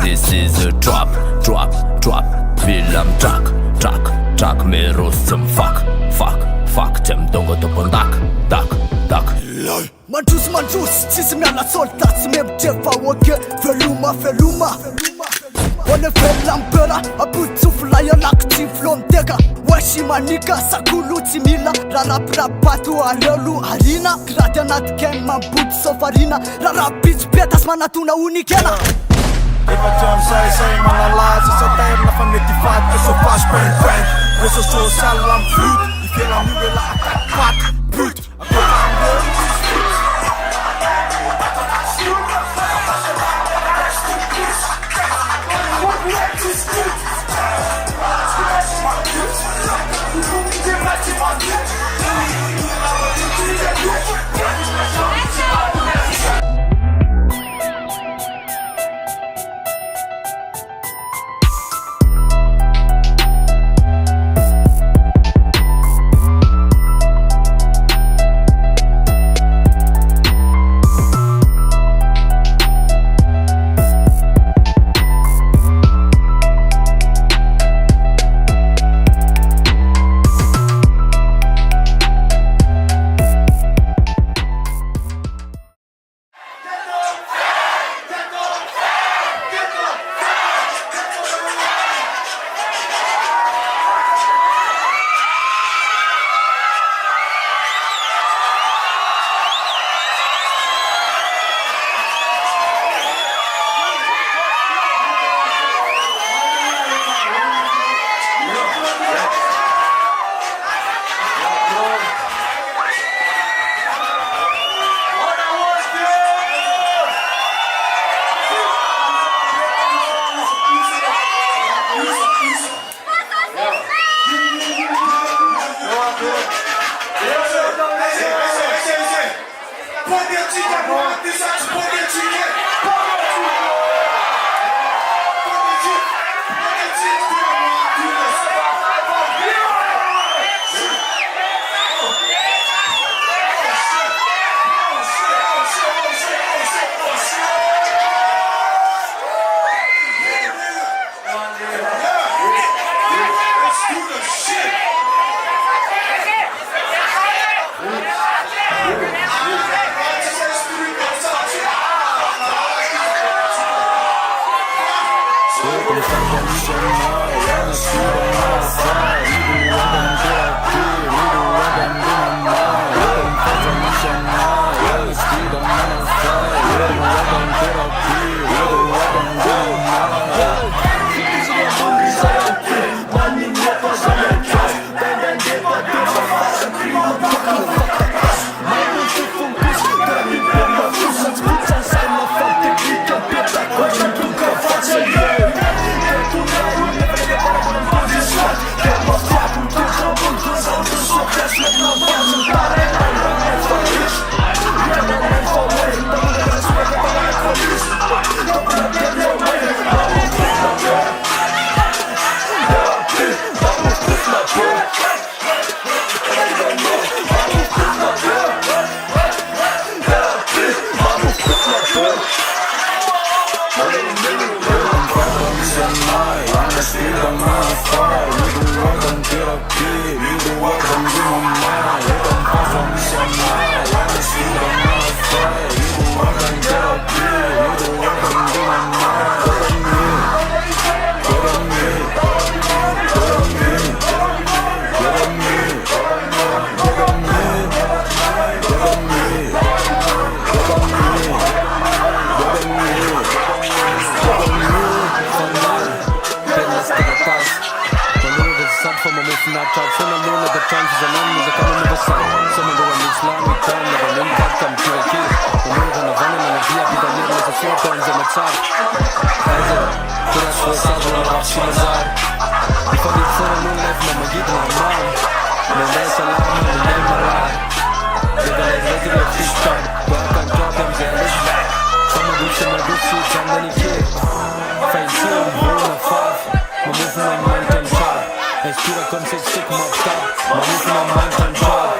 This is a drop, Feel I'm track Me roast some fuck Tem dongo to pon dak Mandrus, tsisy miala solta tsy memidrefa oke veloma One velambera abutsufla yalak tiflom deka Washi manika sakulu timila Raraprapato alelu arina Kratanat ken mambut sofarina Rarapits petas manatuna unikena Efa trano say manalaza Saterna fa mety faty so passe prank Reseau social am flut Ifela mivela attaque brut from that top. Son of moon at the time, she's an enemy, they're coming with the sun. Some of the one needs long, we turn, never mean cut, come to a kid. The moon on the venom and the via, the little as a four turns in the top. As a put us for a thousand of our Shimazar. If I did son of moon left, I'm a give my mom. And there's a lot of the name of that. They're gonna let it a fish cut, but I can't drop them, they're listening. Some of them my good suits and many kids. Fine team, roll a five. My movement mountain top. Respira comme c'est sick mob top. My movement mountain top.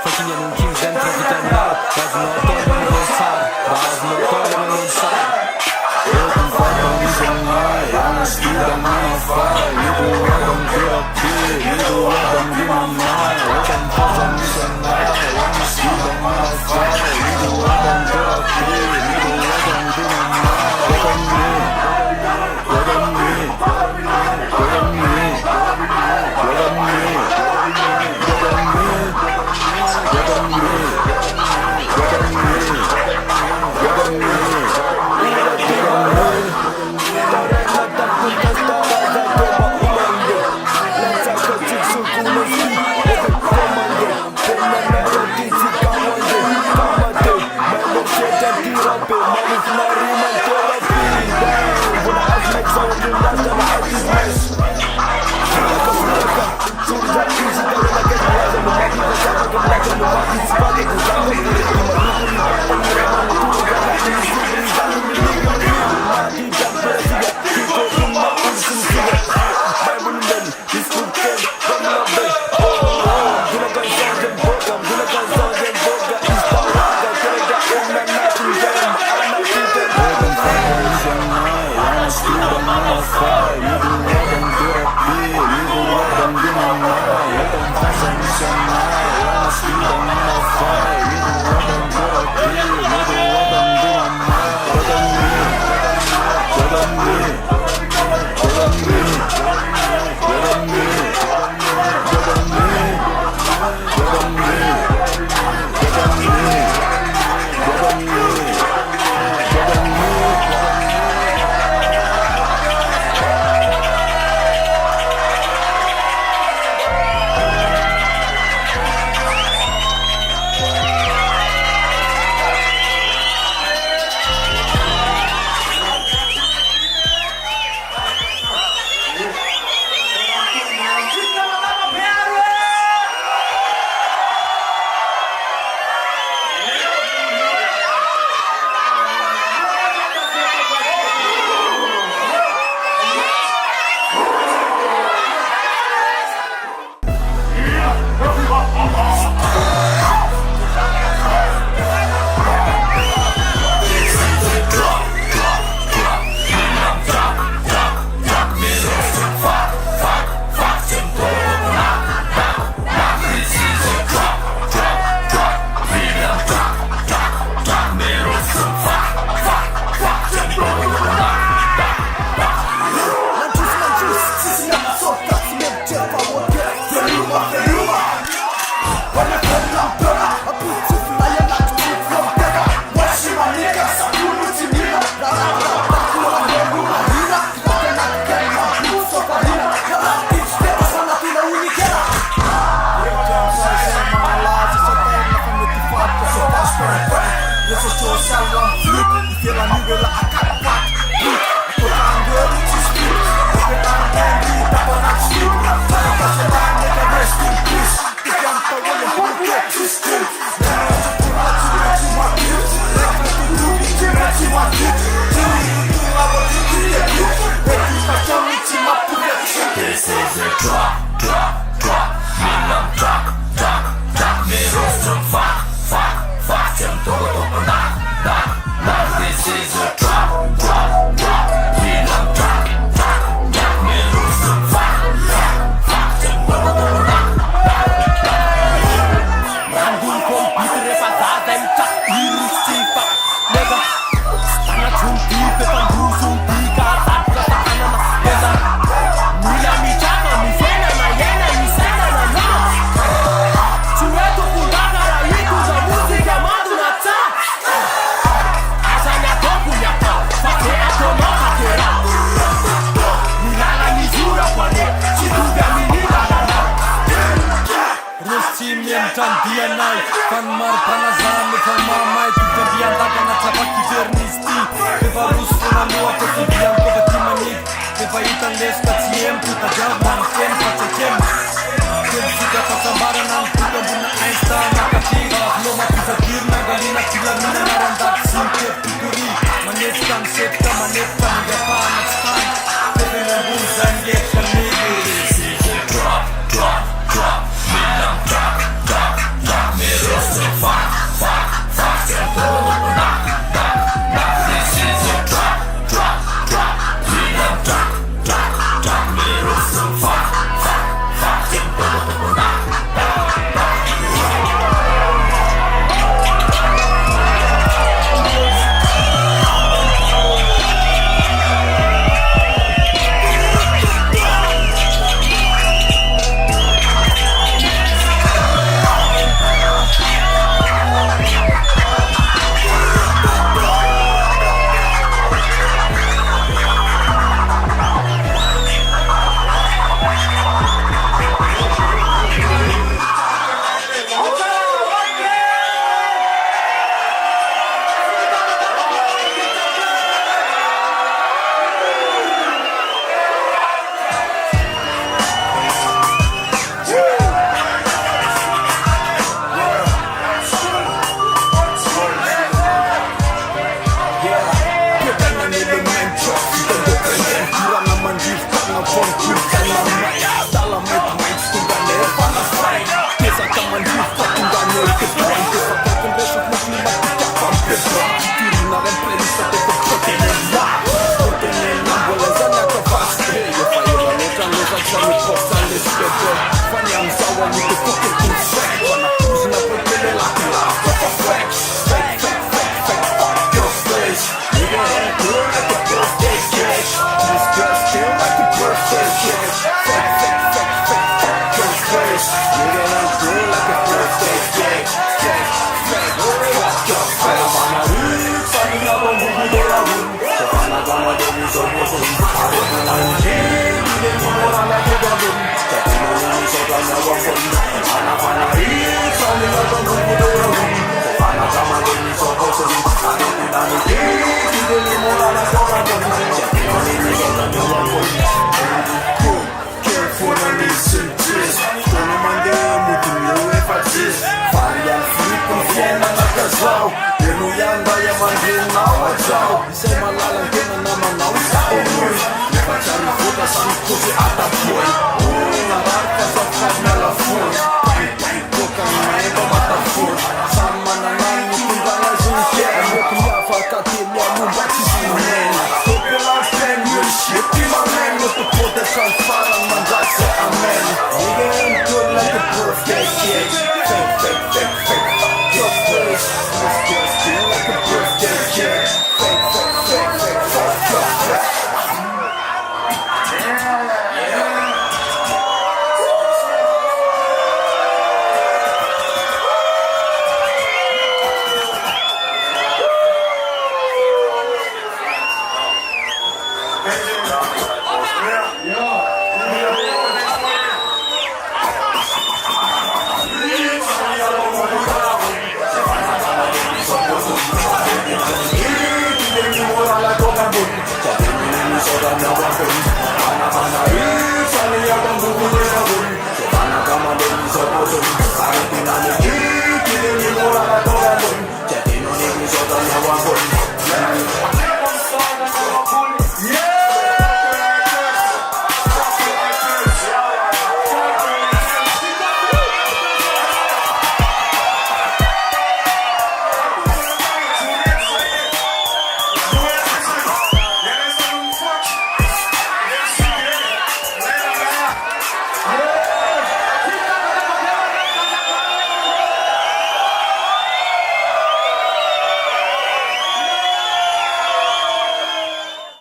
Fucking y'a mon king zen traffic and loud. Baz motor dans le bon side. Baz motor dans le bon side. Open fire on his own eye. I'm a speed I'm on a fire. You go up and get up here. You go up and give me mine. Open fire on his own eye. I'm a speed I'm on a fire. You go up and get up here. You go up and give me mine. Open me. Open me. Open me. Let's Dianay fan marpanazamy fan mamay Tutembian na tlapak ivernisti Chyba rósł na miła potibian Kowe timanik Chyba itan leszka ciem Puta dziawnan Kiem pacekiem Kiem suka pasambara nam Puta buna einsta Makatira Loma pizatirna Galina kilamina Narandak simke Pituri Manetkan setka Manetkan Gapan Atstan Tevena bunzan Yekhan nigri This is a drop, drop, drop Milam track, track, track Me rostem fuck, fuck, fuck Tempo knock, knock, knock This is a drop, drop, drop Milam track, track, track Me rostem fuck, fuck, fuck Tempo knock, knock Isa'y malalang kena naman ako sa uloy Ipagsaring puta sa